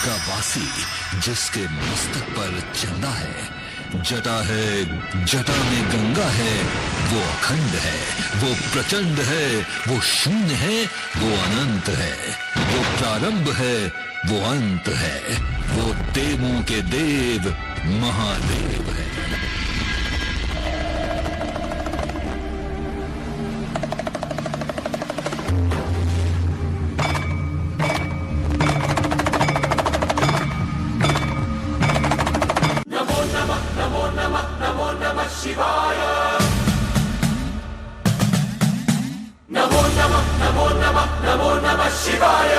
का वासी जिसके मस्तक पर चंदा है, जटा है जटा में गंगा है, वो अखंड है, वो प्रचंड है, वो शून्य है, वो अनंत है, वो प्रारंभ है, वो अंत है, वो देवों के देव महादेव है। शिवाय नमो नमः नमो नमः नमो नमः शिवाय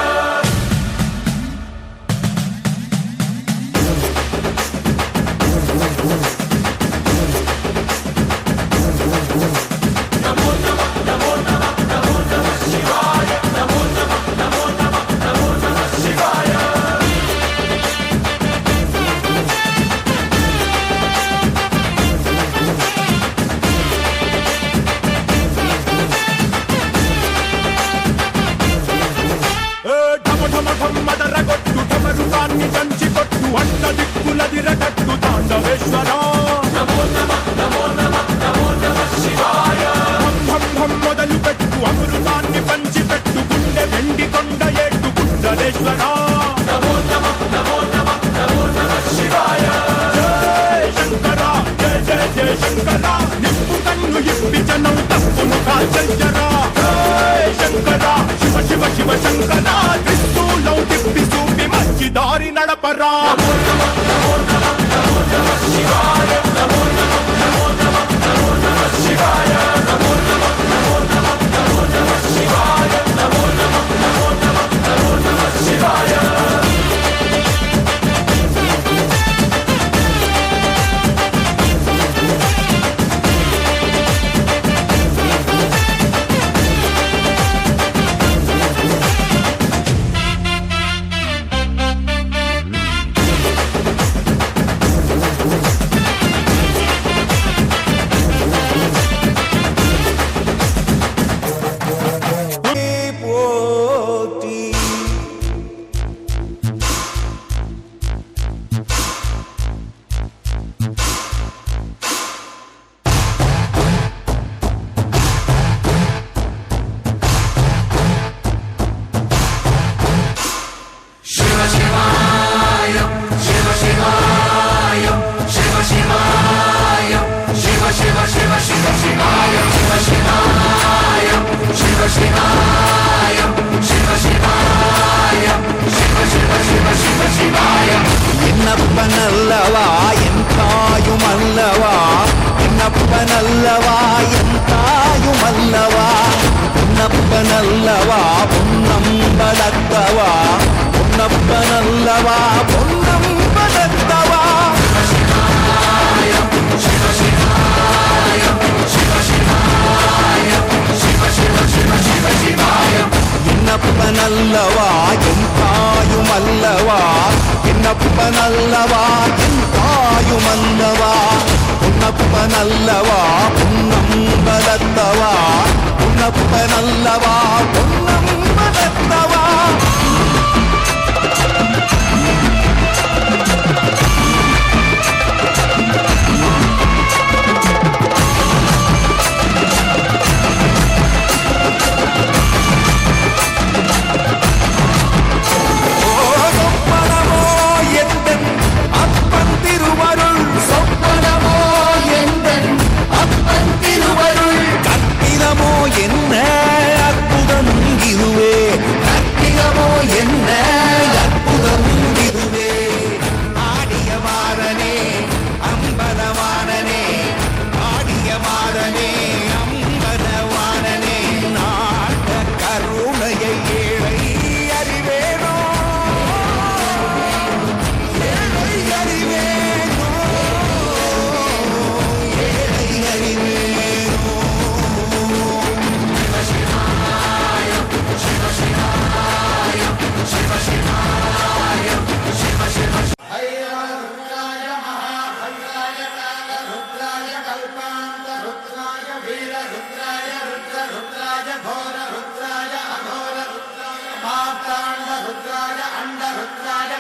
दारी नड़परा नमो नमः नमो नमः नमो नमः शिवाय नमो नमः नमो नमः नमो नमः शिवाय नमो नमः नमो नमः नमो नमः शिवाय नमो नमः नमो नमः नमो नमः शिवाय என்னப்பனல்லவா என் தாயுமல்லவா, என்னப்பனல்லவா என் தாயுமல்லவா, பொன்னப்பனல்லவா பொன்னம்பலத்தவா, பொன்னப்பனல்லவா பொன்னம்பலத்தவா. என்னப்பனல்லவா என் தாயுமல்லவா, என்னப்பனல்லவா என் தாயுமல்லவா, பொன்னப்பனல்லவா பொன்னம்பலத்தவா, பொன்னப்பனல்லவா பொன்னம்பலத்தவா. என்ன அற்புதம் இதுவே, கற்பிதமோ என்ன அற்புதம் இதுவே. ஆடிய மாறனே அம்பலவானனே, ஆடிய மாறனே அம்பலவானனே, நாட்ட கருணையை ஏழை அறிவேனோ, ஏழை அறிவேனோ, ஏழை அறிவேனோ. रुद्राय अंड रुद्राय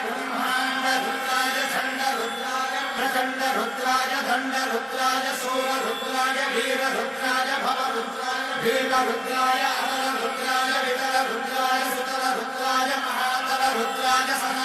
रुद्राय दंड रुद्राय सूर रुद्राय वीर रुद्राय भव रुद्राय भीम रुद्राय अमर रुद्राय वितर रुद्राय सुतर रुद्राय महातर रुद्राय सन